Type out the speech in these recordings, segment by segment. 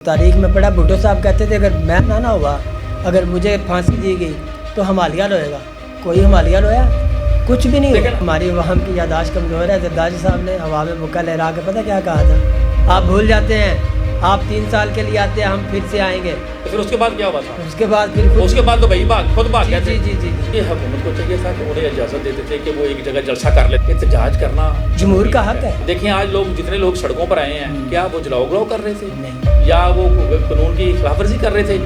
تاریخ میں پڑھا بھٹو صاحب کہتے تھے اگر میں نہ ہوا، اگر مجھے پھانسی دی گئی تو ہمالیہ روئے گا. کوئی ہمالیہ رویا؟ کچھ بھی نہیں. ہماری وہم کی یاداشت کمزور ہے. زرداری صاحب نے ہوا میں مکہ لہرا کے پتہ کیا کہا تھا؟ آپ بھول جاتے ہیں، آپ 3 سال کے لیے آتے ہیں، ہم پھر سے آئیں گے. پھر اس کے بعد کیا ہوا تھا؟ اس کے بعد تو بھائی خود بھاگ گئے تھے. جی یہ حکومت کو چاہیے تھا کہ انہیں اجازت دیتے تھے کہ وہ ایک جگہ جلسہ کر لیتے. احتجاج کرنا جمہور کا حق ہے. دیکھیں آج لوگ جتنے لوگ سڑکوں پر آئے ہیں، کیا وہ جلاؤ کر رہے تھے نہیں، یا وہ قانون کی خلاف ورزی کر رہے تھے؟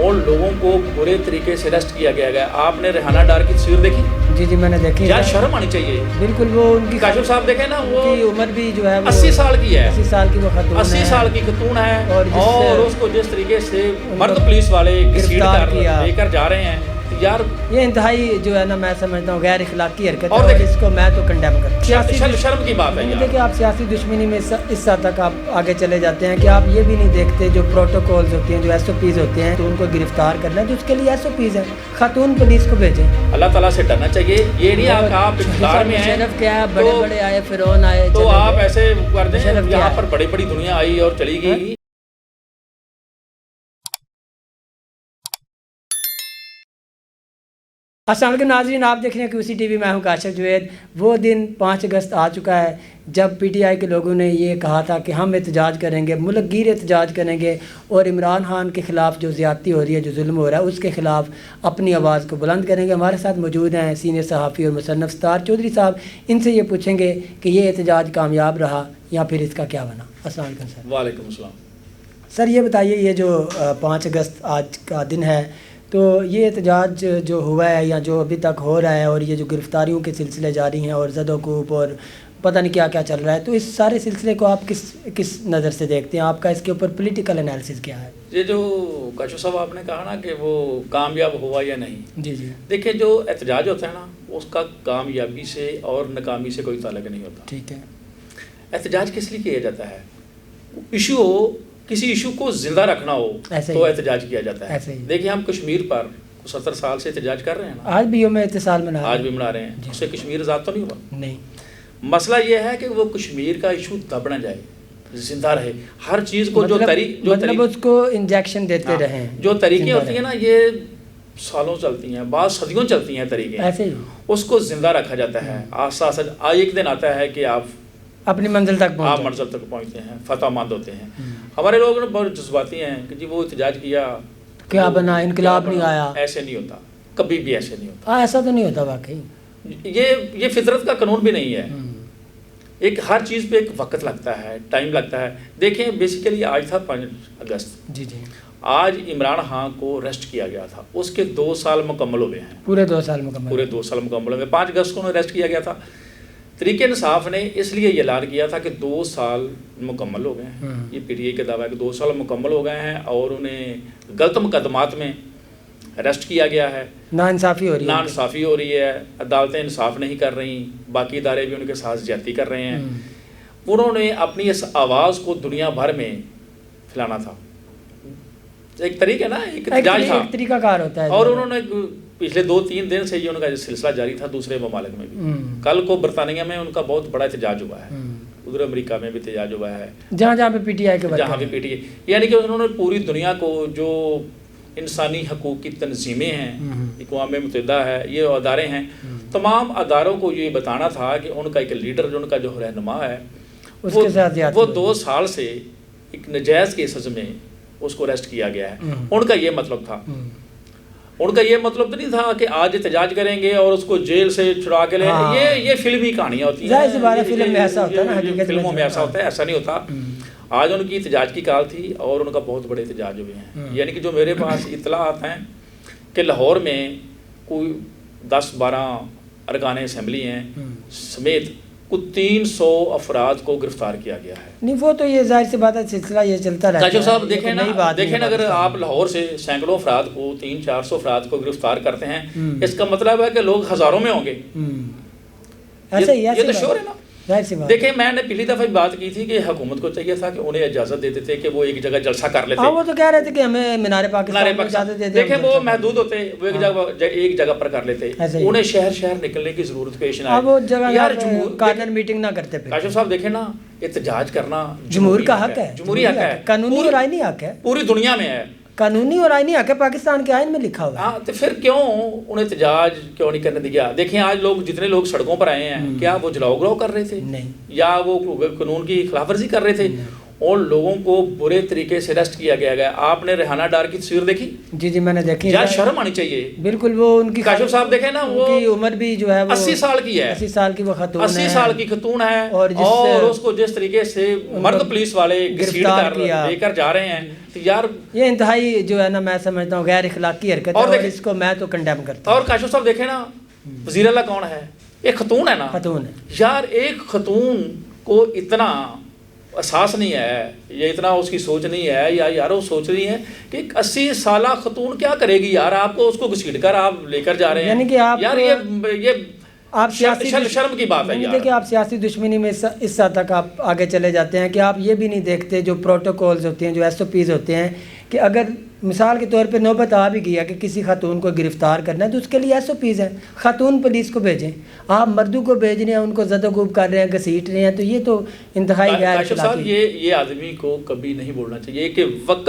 اور لوگوں کو برے طریقے سے اریسٹ کیا گیا. آپ نے ریحانہ ڈار کی تصویر دیکھی؟ جی میں نے دیکھی. یار شرم آنی چاہیے. بالکل. وہ ان کی کاشف صاحب دیکھیں نا، وہ عمر بھی جو ہے 80 سال کی ہے. 80 سال کی وہ خاتون 80 سال کی خاتون ہے، اور اس کو جس طریقے سے مرد پولیس والے گرفتار کیا، لے کر جا رہے ہیں یار، یہ انتہائی جو ہے نا میں سمجھتا ہوں غیر اخلاقی حرکت ہے. اور اس کو میں تو کنڈیم کرتا ہوں. شرم کی بات ہے یار. دیکھیں آپ سیاسی دشمنی میں اس حد تک آپ آگے چلے جاتے ہیں کہ آپ یہ بھی نہیں دیکھتے جو پروٹوکولز ہوتے ہیں، جو SOPs ہوتے ہیں، تو ان کو گرفتار کرنا ہے تو اس کے لیے SOPs ہیں. خاتون پولیس کو بھیجیں. اللہ تعالیٰ سے ڈرنا چاہیے. یہ نہیں آپ اقتدار میں ہیں، شرف کیا ہے، بڑے بڑے آئے، فرعون آئے، تو آپ ایسے کر دیں. شرف یہاں پر بڑی بڑی دنیا آئی اور چلی گئی. السلام علیکم ناظرین، آپ دیکھ رہے ہیں QC TV. میں ہوں کاشف جوید. وہ دن 5 اگست آ چکا ہے جب PTI کے لوگوں نے یہ کہا تھا کہ ہم احتجاج کریں گے، ملک گیر احتجاج کریں گے، اور عمران خان کے خلاف جو زیادتی ہو رہی ہے، جو ظلم ہو رہا ہے، اس کے خلاف اپنی آواز کو بلند کریں گے. ہمارے ساتھ موجود ہیں سینئر صحافی اور مصنف ستار چودھری صاحب. ان سے یہ پوچھیں گے کہ یہ احتجاج کامیاب رہا یا پھر اس کا کیا بنا. السلام علیکم سر. وعلیکم السلام. سر یہ بتائیے، یہ جو 5 اگست آج کا دن ہے، تو یہ احتجاج جو ہوا ہے یا جو ابھی تک ہو رہا ہے، اور یہ جو گرفتاریوں کے سلسلے جاری ہیں اور زد و کوب اور پتہ نہیں کیا کیا چل رہا ہے، تو اس سارے سلسلے کو آپ کس نظر سے دیکھتے ہیں؟ آپ کا اس کے اوپر پولیٹیکل انالیسس کیا ہے؟ یہ جو کاشف صاحب آپ نے کہا نا کہ وہ کامیاب ہوا یا نہیں، جی دیکھیں جو احتجاج ہوتا ہے نا، اس کا کامیابی سے اور ناکامی سے کوئی تعلق نہیں ہوتا. ٹھیک ہے. احتجاج کس لیے کیا جاتا ہے؟ ایشو ہو، کسی ایشو کو زندہ رکھنا ہو تو احتجاج کیا جاتا ہے. دیکھیں ہم کشمیر پر 70 سال سے احتجاج کر رہے ہیں نا، آج بھی یوم اتصال منا رہے ہیں. اس سے کشمیر آزاد تو نہیں ہوا. نہیں. مسئلہ یہ ہے کہ وہ کشمیر کا ایشو دب نہ جائے، زندہ رہے. ہر چیز کو مطلب اس کو انجیکشن دیتے رہیں. جو طریقے ہوتی ہیں نا، یہ سالوں چلتی ہیں، بعض صدیوں چلتی ہیں طریقے، ایسے ہی اس کو زندہ رکھا جاتا ہے. آسا ایک دن آتا ہے کہ آپ اپنی منزل تک پہنچتے ہیں، فتح مند ہوتے ہیں. ہمارے لوگ بہت جذباتی ہیں کہ جی وہ احتجاج کیا، کیا بنا، انقلاب نہیں آیا. ایسے نہیں ہوتا، کبھی بھی ایسے نہیں ہوتا. ایسا تو نہیں ہوتا واقعی. یہ فطرت کا قانون بھی نہیں ہے. ایک ہر چیز پہ ایک وقت لگتا ہے، ٹائم لگتا ہے. دیکھیں بیسیکلی آج تھا 5 اگست. جی آج عمران خان کو اریسٹ کیا گیا تھا. اس کے 2 سال مکمل ہو گئے ہیں. پورے 2 سال مکمل ہوئے. 5 اگست کو انہیں اریسٹ کیا گیا تھا. تحریک انصاف نے اس لیے یہ اعلان کیا تھا کہ 2 سال مکمل ہو گئے ہیں. یہ PTI کا دعویٰ ہے کہ 2 سال مکمل ہو گئے ہیں اور انہیں غلط مقدمات میں اریسٹ کیا گیا ہے. ناانصافی ہو رہی ہے. عدالتیں انصاف نہیں کر رہی، باقی ادارے بھی ان کے ساتھ زیادتی کر رہے ہیں. انہوں نے اپنی اس آواز کو دنیا بھر میں پھیلانا تھا. ایک طریقہ نا، ایک طریقہ کار ہوتا ہے. اور انہوں نے پچھلے 2-3 دن سے یہ ان کا سلسلہ جاری تھا دوسرے ممالک میں بھی. کل کو برطانیہ میں ان کا بہت بڑا احتجاج ہوا ہے. ادھر امریکہ میں بھی احتجاج ہوا ہے، جہاں پہ PTI یعنی کہ انہوں نے پوری دنیا کو، جو انسانی حقوق کی تنظیمیں ہیں، اقوام متحدہ ہے، یہ ادارے ہیں، تمام اداروں کو یہ بتانا تھا کہ ان کا ایک لیڈر، جو ان کا جو رہنما ہے، وہ 2 سال سے ایک نجائز کیسز میں اس کو اریسٹ کیا گیا ہے. ان کا یہ مطلب تھا. ان کا یہ مطلب تو نہیں تھا کہ آج احتجاج کریں گے اور اس کو جیل سے چھڑا کے لیں. یہ فلمی کہانیاں ہوتی ہیں، فلموں میں ایسا ہوتا ہے. ایسا نہیں ہوتا. آج ان کی احتجاج کی کال تھی اور ان کا بہت بڑے احتجاج ہوئے ہیں. یعنی کہ جو میرے پاس اطلاعات ہیں کہ لاہور میں کوئی 10-12 ارکان اسمبلی ہیں سمیت کچھ 300 افراد کو گرفتار کیا گیا ہے. نہیں وہ تو یہ ظاہر سی بات ہے، سلسلہ یہ چلتا رہتا ہے. کاشف صاحب دیکھیں نا، اگر آپ لاہور سے سینکڑوں افراد کو، 300-400 افراد کو گرفتار کرتے ہیں، اس کا مطلب ہے کہ لوگ ہزاروں میں ہوں گے. یہ تو شور ہے نا. دیکھیں میں نے پہلی دفعہ بات کی تھی کہ حکومت کو چاہیے تھا کہ انہیں اجازت دیتے تھے کہ وہ ایک جگہ جلسہ کر لیتے. وہ تو کہہ رہے تھے کہ ہمیں مینار پاکستان اجازت دے دیں. دیکھیں وہ محدود ہوتے، وہ ایک جگہ پر کر لیتے. انہیں شہر نکلنے کی ضرورت پیش نہ آئی. وہ جگہ یار کارنر میٹنگ نہ کرتے. کاشف صاحب دیکھیں نا، احتجاج کرنا جمہور کا حق ہے، جمہوری حق ہے، قانونی اور آئینی حق ہے، پوری دنیا میں ہے، قانونی اور آئینی حق ہے، پاکستان کے آئین میں لکھا ہوا ہے۔ ہاں تو پھر کیوں انہیں احتجاج کیوں نہیں کرنے دیا؟ دیکھیں آج لوگ جتنے لوگ سڑکوں پر آئے ہیں، کیا وہ جلاؤ گراؤ کر رہے تھے نہیں، یا وہ قانون کی خلاف ورزی کر رہے تھے؟ اور لوگوں کو برے طریقے سے ارسٹ کیا گیا۔ آپ نے ریحانہ ڈار کی تصویر دیکھی؟ جی میں نے دیکھی، یار شرم آنی چاہیے۔ بالکل، وہ ان کی کاشف صاحب دیکھیں نا، وہ ان کی عمر بھی جو ہے 80 سال کی ہے، 80 سال کی وہ خاتون ہے، 80 سال کی خاتون ہے، اور اس کو جس طریقے سے مرد پولیس والے گرفتار لے کر جا رہے ہیں، تو یار یہ انتہائی جو ہے نا میں سمجھتا ہوں غیر اخلاقی حرکت ہے، اور اس کو میں تو کنڈیم کرتا ہوں۔ اور کاشف صاحب دیکھیں نا، وزیر اعلیٰ کون ہے؟ ایک خاتون ہے نا، خاتون ہے۔ یار ایک خاتون کو اتنا احساس نہیں ہے، یا اتنا اس کی سوچ نہیں ہے، یا یار وہ سوچ رہی ہے کہ 80 سالہ خاتون کیا کرے گی یار؟ آپ کو اس کو گھسیٹ کر آپ لے کر جا رہے ہیں، یعنی کہ آپ یار یہ آپ سیاسی شرم کی بات ہے یار۔ دیکھیں آپ سیاسی دشمنی میں اس حد تک آپ آگے چلے جاتے ہیں کہ آپ یہ بھی نہیں دیکھتے جو پروٹوکولز ہوتے ہیں، جو SOPs ہوتے ہیں، کہ اگر مثال کے طور پہ نوبت آ بھی گیا کہ کسی خاتون کو گرفتار کرنا ہے تو اس کے لیے SOPs ہیں، خاتون پولیس کو بھیجیں۔ آپ مردوں کو بھیج رہے ہیں، ان کو زد و کوب کر رہے ہیں، گھسیٹ رہے ہیں، تو یہ تو انتہائی غیر کاشف صاحب اخلاقی۔ یہ آدمی کو کبھی نہیں بولنا چاہیے کہ وقت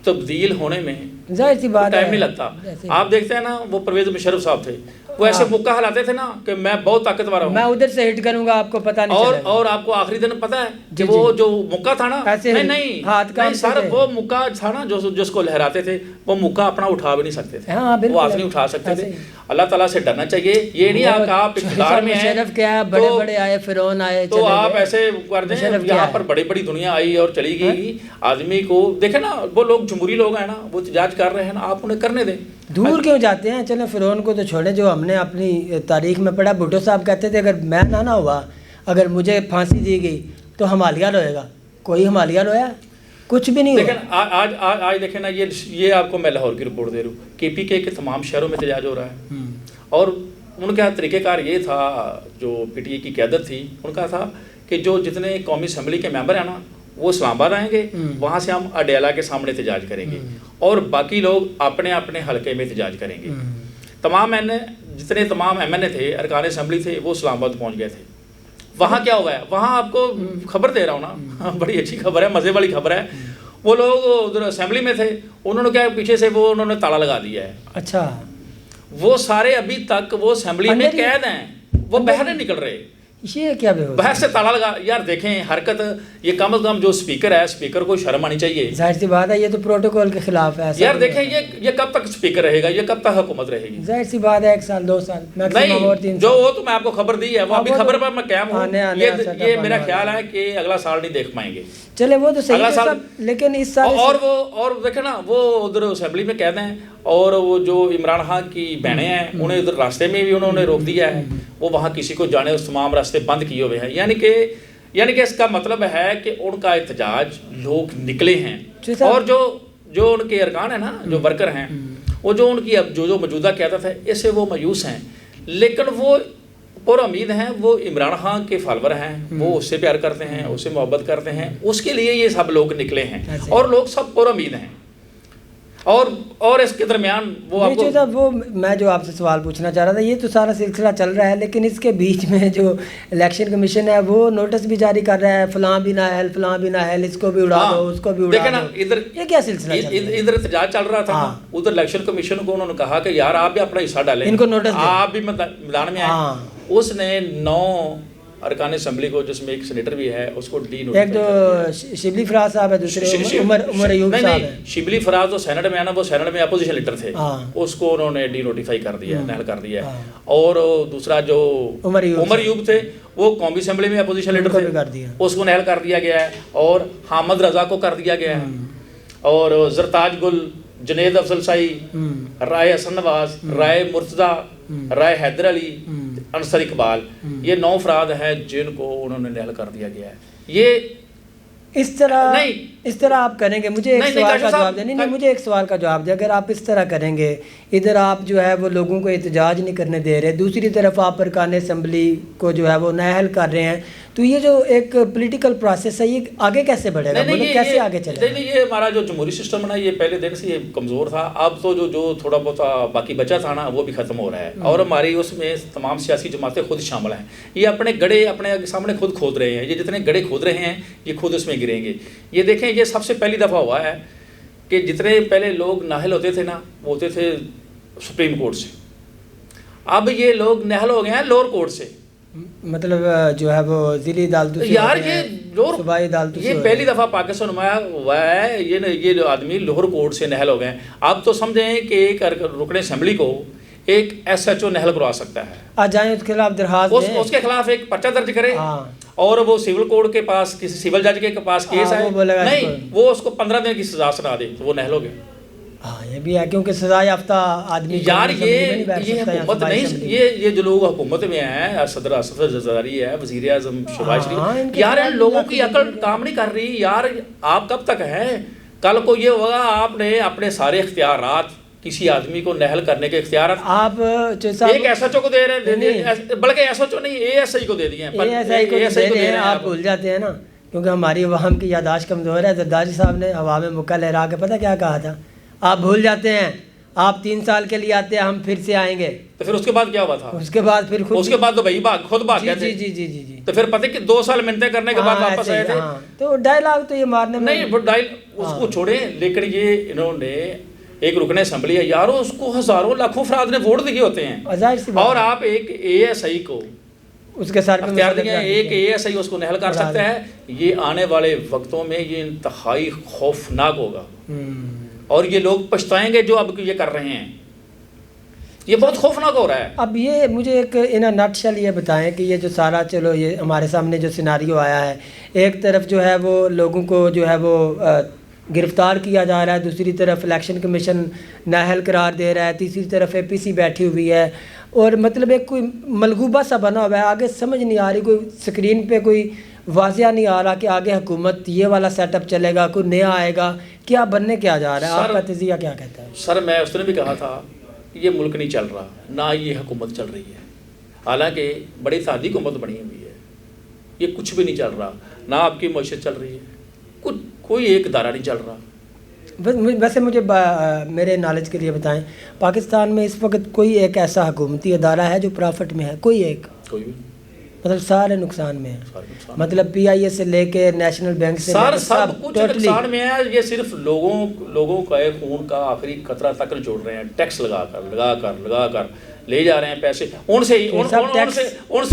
تبدیل ہونے میں ظاہر سی بات ٹائم نہیں لگتا۔ آپ دیکھتے ہیں نا، وہ پرویز مشرف صاحب تھے، وہ ایسے مکہ ہلاتے تھے نا کہ میں بہت طاقتور ہوں، میں ادھر سے ہٹ کروں گا، آپ کو پتہ نہیں چلے گا۔ اور آپ کو آخری دن پتہ ہے کہ وہ جو مکہ تھا نا، نہیں سر وہ مکہ تھا نا جس کو لہراتے تھے، وہ مکہ اپنا اٹھا بھی نہیں سکتے تھے، وہ ہاتھ نہیں اٹھا سکتے تھے۔ اللہ تعالیٰ سے ڈرنا چاہیے، یہ نہیں آپ اقتدار میں ہیں، مشرف کیا ہے، بڑے بڑے آئے، فرعون آئے، تو آپ ایسے کر دیں، یہاں پر بڑی بڑی دنیا آئی اور چلی گئی۔ آدمی کو دیکھیں نا، وہ لوگ جمہوری لوگ ہیں نا، وہ احتجاج کر رہے ہیں نا، آپ انہیں کرنے دیں۔ دور کیوں جاتے ہیں؟ چلیں فرعون کو تو چھوڑیں، جو ہم نے اپنی تاریخ میں پڑھا، بھٹو صاحب کہتے تھے اگر میں نہ ہوا، اگر مجھے پھانسی دی گئی تو ہمالیہ روئے گا۔ کوئی ہمالیہ رویا؟ کچھ بھی نہیں۔ لیکن آج دیکھیں نا، یہ آپ کو میں لاہور کی رپورٹ دے رہا ہوں، KPK کے تمام شہروں میں احتجاج ہو رہا ہے، اور ان کا طریقہ کار یہ تھا، جو PTI کی قیادت تھی ان کا تھا کہ جو جتنے قومی اسمبلی کے ممبر ہیں نا، وہ اسلام آباد آئیں گے، وہاں سے ہم اڈیالہ کے سامنے احتجاج کریں گے، اور باقی لوگ اپنے اپنے حلقے میں احتجاج کریں گے۔ جتنے تمام MNA تھے، ارکان اسمبلی تھے، وہ اسلام آباد پہنچ گئے تھے۔ وہاں کیا ہوا ہے؟ وہاں آپ کو خبر دے رہا ہوں نا، بڑی اچھی خبر ہے، مزے والی خبر ہے۔ وہ لوگ ادھر اسمبلی میں تھے، انہوں نے کیا پیچھے سے وہ انہوں نے تالا لگا دیا ہے۔ اچھا، وہ سارے ابھی تک وہ اسمبلی میں قید ہیں، وہ باہر نہیں نکل رہے۔ یہ کیا بے باہر سے تالا لگا، یار دیکھیں حرکت، یہ کم از کم جو اسپیکر ہے، اسپیکر کو شرم آنی چاہیے۔ ظاہر سی بات ہے، یہ تو پروٹوکول کے خلاف ہے۔ یار دیکھیں یہ کب تک اسپیکر رہے گا، یہ کب تک حکومت رہے گی؟ ظاہر سی بات ہے، 1 سال 2 سال نہیں، جو وہ تو میں آپ کو خبر دی ہے، وہ ابھی خبر پر میں قائم ہوں۔ یہ میرا خیال ہے کہ اگلا سال نہیں دیکھ پائیں گے۔ چلے وہ تو صحیح ہے، لیکن اس سال اور دیکھیں نا، وہ ادھر اسمبلی میں قید ہیں، اور وہ جو عمران خان کی بہنیں ہیں، انہیں ادھر راستے میں بھی انہوں نے روک دیا ہے، وہ وہاں کسی کو جانے، اس تمام راستے بند کیے ہوئے ہیں۔ یعنی کہ اس کا مطلب ہے کہ ان کا احتجاج لوگ نکلے ہیں، اور جو ان کے ارکان ہیں نا، جو ورکر ہیں، وہ جو ان کی اب جو موجودہ قیادت ہے، اس سے وہ مایوس ہیں، لیکن وہ پر امید ہیں، وہ عمران خان کے فالوور ہیں، وہ اس سے پیار کرتے ہیں، اس سے محبت کرتے ہیں، اس کے لیے یہ سب لوگ نکلے ہیں، اور لوگ سب پر امید ہیں۔ اور اس کے درمیان وہ میں جو آپ سے سوال پوچھنا چاہ رہا تھا، یہ تو سارا سلسلہ چل رہا ہے، لیکن اس کے بیچ میں جو الیکشن کمیشن ہے وہ نوٹس بھی جاری کر رہا ہے، فلاں بھی نااہل، فلاں بھی نااہل، اس کو بھی اڑا دو، اس کو بھی اڑا دو۔ یہ کیا سلسلہ چل رہا ہے؟ ادھر احتجاج چل رہا تھا، ادھر الیکشن کمیشن کو انہوں نے کہا کہ یار آپ بھی اپنا حصہ ڈالیں، ان کو نوٹس دیں، آپ بھی میدان میں آئیں۔ اس نے 9 ارکان اسمبلی کو، جس میں ایک سینیٹر بھی ہے، اس کو ڈی نوٹیفائی، ایک جو شبلی فراز صاحب ہے، دوسرے عمر ایوب صاحب ہے۔ شبلی فراز جو سینٹ میں ہے نا، وہ سینٹ میں اپوزیشن لیڈر تھے، اس کو انہوں نے ڈی نوٹیفائی کر دیا، نہل کر دیا۔ اور دوسرا جو عمر ایوب تھے، وہ قومی اسمبلی میں اپوزیشن لیڈر تھے، اس کو نہل کر دیا گیا ہے، اور حامد رضا کو کر دیا گیا ہے، اور زرتاج گل، جنید افضل شاہی، رائے حسن نواز، رائے مرتضی، رائے حیدر علی، انصر اقبال، یہ 9 افراد ہیں جن کو انہوں نے نہل کر دیا گیا ہے۔ یہ اس طرح نہیں، اس طرح آپ کریں گے، مجھے ایک سوال کا جواب دیں، نہیں مجھے ایک سوال کا جواب دیں، اگر آپ اس طرح کریں گے، ادھر آپ جو ہے وہ لوگوں کو احتجاج نہیں کرنے دے رہے، دوسری طرف آپ ارکان اسمبلی کو جو ہے وہ نااہل کر رہے ہیں، تو یہ جو ایک پولیٹیکل پروسیس ہے یہ آگے کیسے بڑھے گا، ملک کیسے آگے چلے گا؟ نہیں، یہ ہمارا جو جمہوری سسٹم ہے نا، یہ پہلے دن سے یہ کمزور تھا، اب تو جو تھوڑا بہت باقی بچا تھا نا وہ بھی ختم ہو رہا ہے، اور ہماری اس میں تمام سیاسی جماعتیں خود شامل ہیں، یہ اپنے گڑھے اپنے سامنے خود کھود رہے ہیں، یہ جتنے گڑھے کھود رہے ہیں یہ خود اس میں گریں گے۔ یہ دیکھیں، یہ سب سے پہلی دفعہ ہوا ہے کہ جتنے پہلے لوگ نااہل ہوتے تھے نا وہ ہوتے تھے سپریم کورٹ سے، اب یہ لوگ نااہل ہو گئے ہیں لوور کورٹ سے، مطلب جو ہے وہ ضلعی عدالتوں سے یار یہ صوبائی عدالتوں سے، یہ پہلی دفعہ پاکستان میں ہوا ہے، یہ جو آدمی لوور کورٹ سے نااہل ہو گئے ہیں۔ آپ تو سمجھیں کہ ایک رکن اسمبلی کو ایک ایس ایچ او نااہل کروا سکتا ہے، آ جائیں اس کے خلاف درخواست دیں، اس کے خلاف ایک پرچہ درج کرے، اور وہ سول کورٹ کے پاس کسی سول جج کے پاس کیس ہے، نہیں وہ اس کو 15 دن کی سزا سنا دے تو وہ نااہل ہو گیا۔ ہاں یہ بھی ہے، کیونکہ سزا یافتہ آدمی یار یہ حکومت نہیں، یہ جو لوگ حکومت میں ہیں، صدر اسد زرداری ہے، وزیر اعظم شہباز شریف، یار ان لوگوں کی عقل کام نہیں کر رہی یار۔ آپ کب تک ہیں؟ کل کو یہ ہوگا آپ نے اپنے سارے اختیارات کسی آدمی کو نااہل کرنے کے اختیارات آپ ایک ایس ایچ او کو دے رہے ہیں، بلکہ ایس ایچ او نہیں اے ایس آئی کو دے دیے ہیں، آپ بھول جاتے ہیں نا، کیونکہ ہماری عوام کی یاداشت کمزور ہے۔ زرداری صاحب نے ہوا میں مکہ لہرا کے پتہ کیا کہا تھا؟ آپ بھول جاتے ہیں، آپ 3 سال کے لیے آتے ہیں، ہم پھر سے آئیں گے۔ تو پھر اس کے بعد کیا ہوا تھا؟ اس کے بعد پھر اس کے بعد تو بھائی خود بھاگ گئے تھے۔ جی تو پھر پتہ کہ 2 سال منتیں کرنے کے بعد واپس آئے تھے۔ تو ڈائلاگ تو یہ مارنے میں نہیں، اس کو چھوڑیں، لیکن یہ انہوں نے ایک رکن اسمبلی ہے یارو، اس کو ہزاروں لاکھوں افراد نے ووٹ دیے ہوتے ہیں، اور آپ ایک اے ایس آئی کو اس کے ساتھ اختیار دیا، ایک اے ایس آئی اس کو نااہل کر سکتا ہے۔ یہ آنے والے وقتوں میں یہ انتہائی خوفناک ہوگا، اور یہ لوگ پچھتائیں گے جو اب یہ کر رہے ہیں، یہ بہت خوفناک ہو رہا ہے۔ اب یہ مجھے ایک ان نٹ شل یہ بتائیں کہ یہ جو سارا چلو یہ ہمارے سامنے جو سیناریو آیا ہے، ایک طرف جو ہے وہ لوگوں کو جو ہے وہ گرفتار کیا جا رہا ہے، دوسری طرف الیکشن کمیشن نااہل قرار دے رہا ہے، تیسری طرف اے پی سی بیٹھی ہوئی ہے، اور مطلب ایک کوئی ملغوبہ سا بنا ہوا ہے، آگے سمجھ نہیں آ رہی، کوئی سکرین پہ کوئی واضح نہیں آ رہا کہ آگے حکومت یہ والا سیٹ اپ چلے گا، کوئی نیا آئے گا، کیا بننے کیا جا رہا ہے؟ آپ کا تجزیہ کیا کہتا ہے؟ سر میں اس نے بھی کہا تھا یہ ملک نہیں چل رہا، نہ یہ حکومت چل رہی ہے، حالانکہ بڑی سادی حکومت بنی ہوئی ہے، یہ کچھ بھی نہیں چل رہا، نہ آپ کی معیشت چل رہی ہے، کوئی ایک ادارہ نہیں چل رہا۔ ویسے مجھے میرے نالج کے لیے بتائیں، پاکستان میں اس وقت کوئی ایک ایسا حکومتی ادارہ ہے جو پرافٹ میں ہے؟ کوئی ایک؟ کوئی بھی، مطلب سارے نقصان میں ہیں، مطلب پی آئی اے سے لے کے نیشنل بینک سے سب کچھ نقصان میں ہے۔ یہ صرف لوگوں کا خون کا آخری قطرہ تک جوڑ رہے ہیں، ٹیکس لگا کر لے جا رہے ہیں پیسے، ان سے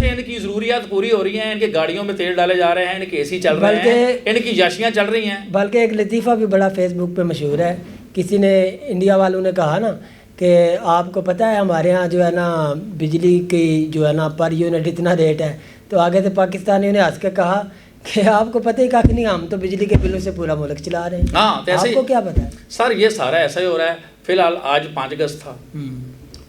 ان کی ضروریات پوری ہو رہی ہیں، ان کے گاڑیوں میں تیل ڈالے جا رہے ہیں، ان کے اے سی چل رہے ہیں، ان کی یاشیاں چل رہی ہیں۔ بلکہ ایک لطیفہ بھی بڑا فیس بک پہ مشہور ہے، کسی نے انڈیا والوں نے کہا نا کہ آپ کو پتہ ہے ہمارے ہاں جو ہے نا بجلی کی جو ہے نا پر یونٹ اتنا ریٹ ہے، تو آگے سے پاکستانیوں نے ہنس کے کہا کہ آپ کو پتہ ہی کافی نہیں، ہم تو بجلی کے بلوں سے پورا ملک چلا رہے ہیں۔ ہاں، آپ کو کیا پتہ ہے؟ سر یہ سارا ایسا ہی ہو رہا ہے۔ فی الحال آج 5 اگست تھا،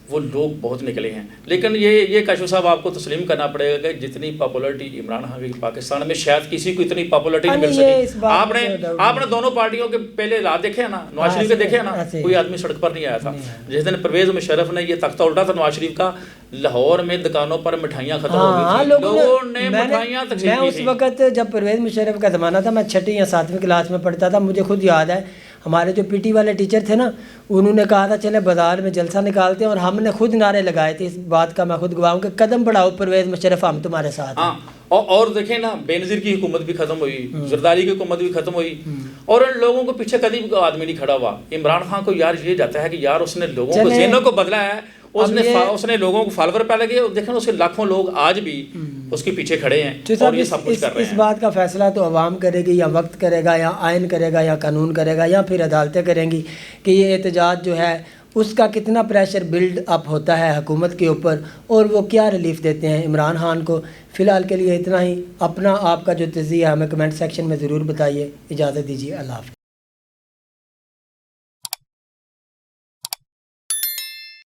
وہ لوگ بہت نکلے ہیں، لیکن یہ کاشف صاحب آپ کو تسلیم کرنا پڑے گا کہ جتنی پاپولرٹی عمران خان کی پاکستان میں شاید کسی کو اتنی پاپولرٹی نہیں مل سکی۔ آپ نے دونوں پارٹیوں کے پہلے رات دیکھے ہیں نا، نواز شریف کے دیکھے ہیں نا، کوئی آدمی سڑک پر نہیں آیا تھا۔ جس دن پرویز مشرف نے یہ تختہ الٹا تھا نواز شریف کا، لاہور میں دکانوں پر مٹھائیاں ختم ہو گئی تھیں، لوگوں نے مٹھائیاں تقسیم کی تھیں۔ میں اس وقت جب پرویز مشرف کا زمانہ تھا، میں 6ٹھی یا 7ویں کلاس میں پڑھتا تھا، مجھے خود یاد ہے ہمارے جو پی ٹی والے ٹیچر تھے نا، انہوں نے کہا تھا چلے بازار میں جلسہ نکالتے ہیں، اور ہم نے خود نعرے لگائے تھے، اس بات کا میں خود گواہ ہوں کہ قدم بڑھاؤ پرویز مشرف، ہم تمہارے ساتھ ہیں۔ اور دیکھیں نا، بے نظیر کی حکومت بھی ختم ہوئی، زرداری کی حکومت بھی ختم ہوئی، اور ان لوگوں کو پیچھے کبھی آدمی نہیں کھڑا ہوا۔ عمران خان کو یار یہ جاتا ہے کہ یار اس نے لوگوں کو ذہنوں کو بدلا ہے، اس نے لوگوں کو فالوور پہ لگے، دیکھیں اس کے لاکھوں لوگ آج بھی اس کے پیچھے کھڑے ہیں اور یہ سب کچھ کر رہے ہیں۔ اس بات کا فیصلہ تو عوام کرے گی، یا وقت کرے گا، یا آئین کرے گا، یا قانون کرے گا، یا پھر عدالتیں کریں گی کہ یہ احتجاج جو ہے اس کا کتنا پریشر بلڈ اپ ہوتا ہے حکومت کے اوپر، اور وہ کیا ریلیف دیتے ہیں عمران خان کو۔ فی الحال کے لیے اتنا ہی۔ اپنا آپ کا جو تجزیہ ہمیں کمنٹ سیکشن میں ضرور بتائیے۔ اجازت دیجیے، اللہ حافظ۔